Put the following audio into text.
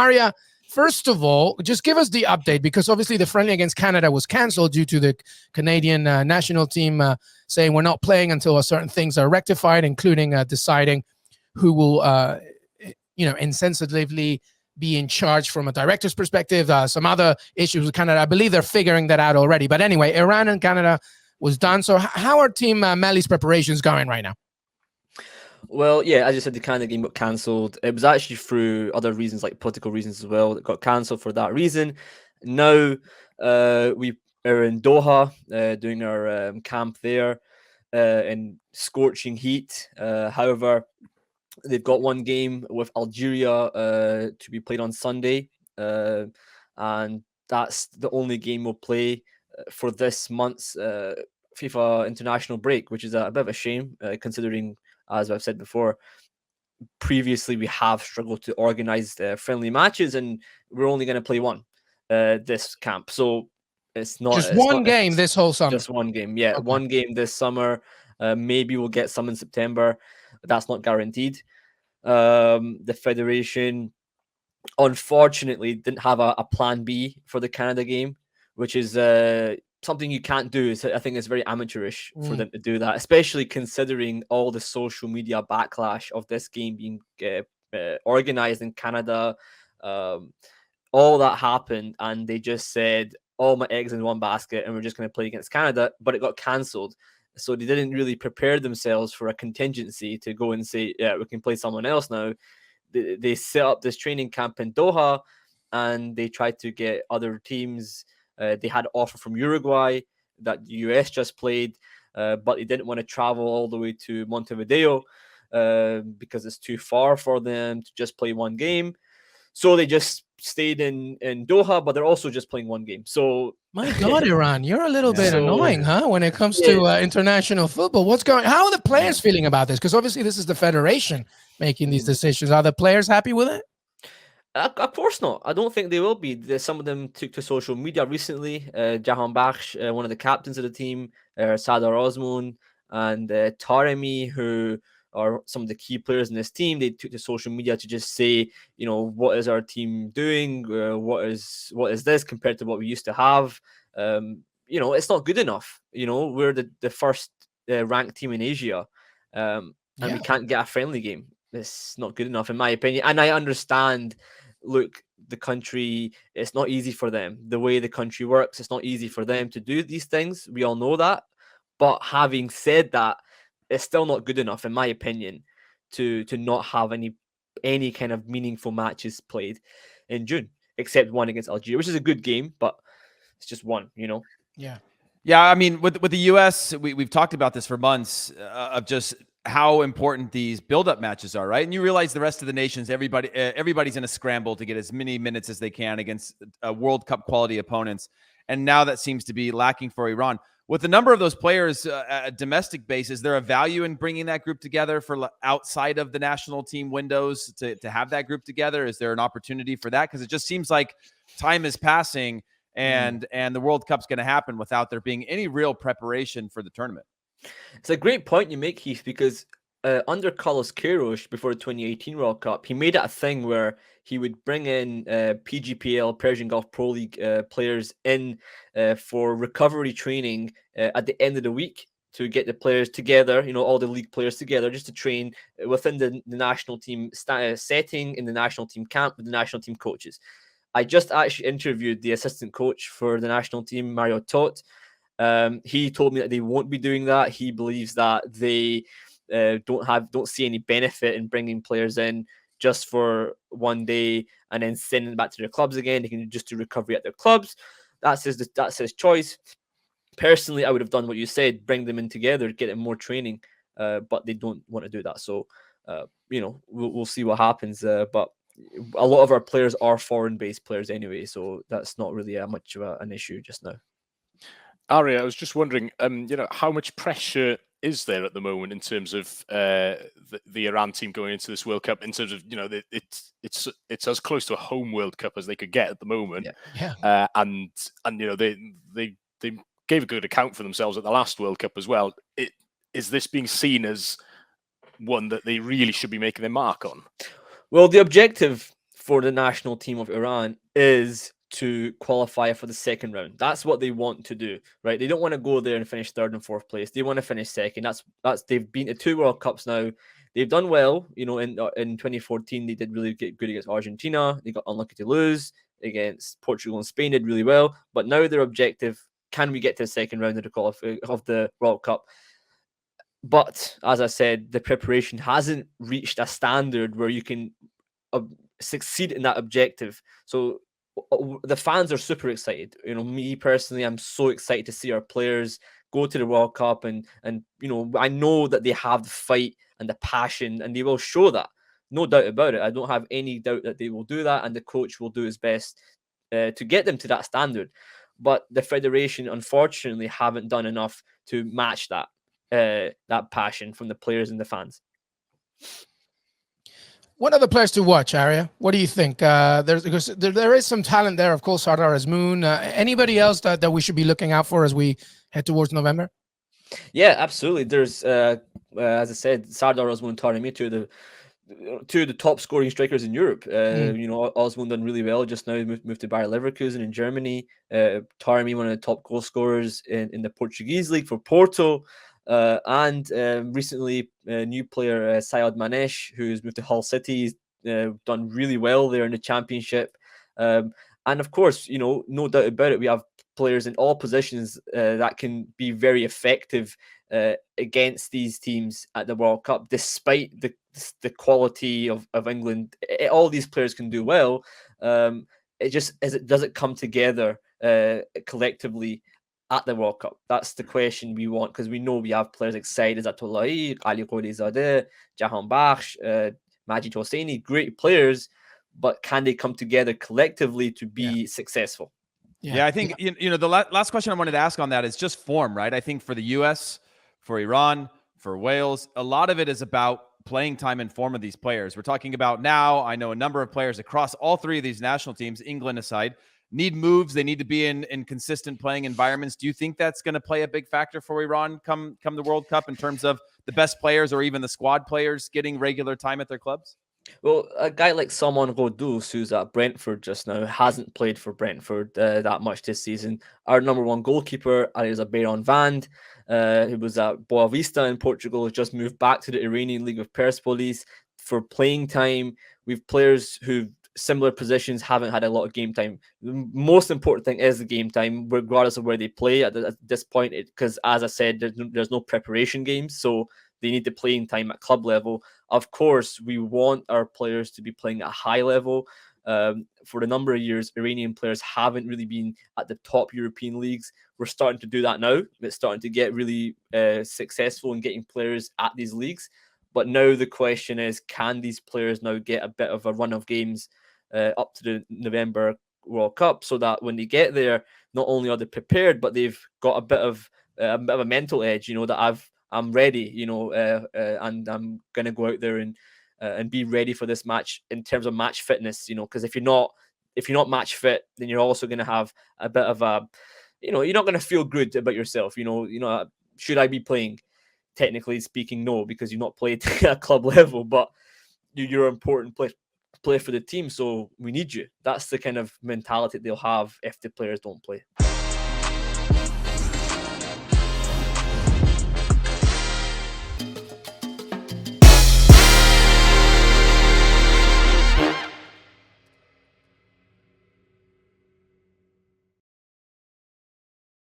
Arya, first of all, just give us the update, because obviously the friendly against Canada was cancelled due to the Canadian national team saying we're not playing until certain things are rectified, including deciding who will, insensitively be in charge from a director's perspective. Some other issues with Canada. I believe they're figuring that out already. But anyway, Iran and Canada was done. So how are Team Melli's preparations going right now? Well, yeah, as you said, the Canada game got cancelled. It was actually through other reasons, like political reasons as well. It got cancelled for that reason. Now we are in Doha doing our camp there in scorching heat. However, they've got one game with Algeria to be played on Sunday, and that's the only game we'll play for this month's FIFA international break, which is a bit of a shame considering, as I've said before, previously we have struggled to organize friendly matches, and we're only going to play one this camp. So it's not just one game this whole summer. Just one game, yeah. Okay. One game this summer. Maybe we'll get some in September, but that's not guaranteed. The federation, unfortunately, didn't have a plan B for the Canada game, which is something you can't do. I think it's very amateurish for them to do that, especially considering all the social media backlash of this game being organized in Canada. All that happened, and they just said, all my eggs in one basket, and we're just going to play against Canada, but it got cancelled. So they didn't really prepare themselves for a contingency to go and say, yeah, we can play someone else now. They set up this training camp in Doha, and they tried to get other teams. They had an offer from Uruguay that the US just played, but they didn't want to travel all the way to Montevideo because it's too far for them to just play one game. So they just stayed in Doha, but they're also just playing one game. So my God, Iran, you're a little bit annoying, huh? When it comes to international football, how are the players feeling about this? Because obviously this is the federation making these decisions. Are the players happy with it? Of course not. I don't think they will be. Some of them took to social media recently. Jahan Bakhsh, one of the captains of the team, Sadar Osman, and Taremi, who are some of the key players in this team. They took to social media to just say, what is our team doing? What is this compared to what we used to have? It's not good enough. We're the first ranked team in Asia, and we can't get a friendly game. It's not good enough, in my opinion. And I understand, look, the country, it's not easy for them. The way the country works, it's not easy for them to do these things. We all know that. But having said that, it's still not good enough, in my opinion, to not have any kind of meaningful matches played in June, except one against Algeria, which is a good game, but it's just one, Yeah. Yeah, I mean, with the U.S., we've talked about this for months of just how important these build-up matches are, right? And you realize the rest of the nations, everybody's in a scramble to get as many minutes as they can against World Cup quality opponents. And now that seems to be lacking for Iran. With the number of those players at a domestic base, is there a value in bringing that group together for outside of the national team windows to have that group together? Is there an opportunity for that? Because it just seems like time is passing and the World Cup's going to happen without there being any real preparation for the tournament. It's a great point you make, Heath, because under Carlos Queiroz before the 2018 World Cup, he made it a thing where he would bring in PGPL, Persian Gulf Pro League players in for recovery training at the end of the week to get the players together, all the league players together, just to train within the national team setting in the national team camp with the national team coaches. I just actually interviewed the assistant coach for the national team, Mario Tot. He told me that they won't be doing that. He believes that they don't see any benefit in bringing players in just for one day and then sending them back to their clubs again. They can just do recovery at their clubs. That's his choice. Personally, I would have done what you said, bring them in together, get them more training, but they don't want to do that. So, we'll see what happens. But a lot of our players are foreign-based players anyway, so that's not really much of an issue just now. Arya, I was just wondering, how much pressure is there at the moment in terms of the Iran team going into this World Cup? In terms of it's as close to a home World Cup as they could get at the moment. Yeah. And they gave a good account for themselves at the last World Cup as well. Is this being seen as one that they really should be making their mark on? Well, the objective for the national team of Iran is to qualify for the second round. That's what they want to do, right? They don't want to go there and finish third and fourth place. They want to finish second. That's they've been to 2 World Cups now. They've done well, you know. In 2014, they did really get good against Argentina. They got unlucky to lose against Portugal and Spain. Did really well, but now their objective: can we get to the second round of the World Cup? But as I said, the preparation hasn't reached a standard where you can succeed in that objective. So the fans are super excited. You know, me personally, I'm so excited to see our players go to the World Cup, and you know, I know that they have the fight and the passion, and they will show that. No doubt about it. I don't have any doubt that they will do that, and the coach will do his best to get them to that standard. But the federation, unfortunately, haven't done enough to match that passion from the players and the fans. What other players to watch, Arya? What do you think? There is some talent there, of course. Sardar Azmoun. Anybody else that we should be looking out for as we head towards November? Yeah, absolutely. There's, as I said, Sardar Azmoun, Taremi, two of the top scoring strikers in Europe. You know, Azmoun done really well just now. Moved to Bayer Leverkusen in Germany. Taremi, one of the top goal scorers in the Portuguese league for Porto. And recently, a new player, Sayed Manesh, who's moved to Hull City, done really well there in the championship. And of course, you know, no doubt about it, we have players in all positions that can be very effective against these teams at the World Cup, despite the quality of England. All these players can do well. It just does it come together collectively at the World Cup? That's the question we want, because we know we have players like Said Izzatullahi, Ali Qadizadeh, Jahan Bakhsh, Majid Hosseini, great players, but can they come together collectively to be successful? Yeah, I think, you know, the last question I wanted to ask on that is just form, right? I think for the US, for Iran, for Wales, a lot of it is about playing time and form of these players. We're talking about now, I know a number of players across all 3 of these national teams, England aside, need moves. They need to be in consistent playing environments. Do you think that's going to play a big factor for Iran come the World Cup in terms of the best players or even the squad players getting regular time at their clubs? Well, a guy like Salman Ghodus, who's at Brentford just now, hasn't played for Brentford that much this season. Our number 1 goalkeeper, Arya Vand, who was at Boa Vista in Portugal, has just moved back to the Iranian League of Persepolis for playing time. We've players who similar positions haven't had a lot of game time. The most important thing is the game time, regardless of where they play at this point, because as I said, there's no preparation games, so they need the playing time at club level. Of course, we want our players to be playing at a high level. For a number of years, Iranian players haven't really been at the top European leagues. We're starting to do that now. It's starting to get really successful in getting players at these leagues. But now the question is, can these players now get a bit of a run of games up to the November World Cup, so that when they get there, not only are they prepared, but they've got a bit of a mental edge, you know, that I'm ready, you know, and I'm going to go out there and be ready for this match in terms of match fitness, you know, because if you're not match fit, then you're also going to have a bit of a, you know, you're not going to feel good about yourself. You know, should I be playing? Technically speaking, no, because you've not played at club level, but you're an important player for the team, so we need you. That's the kind of mentality they'll have if the players don't play.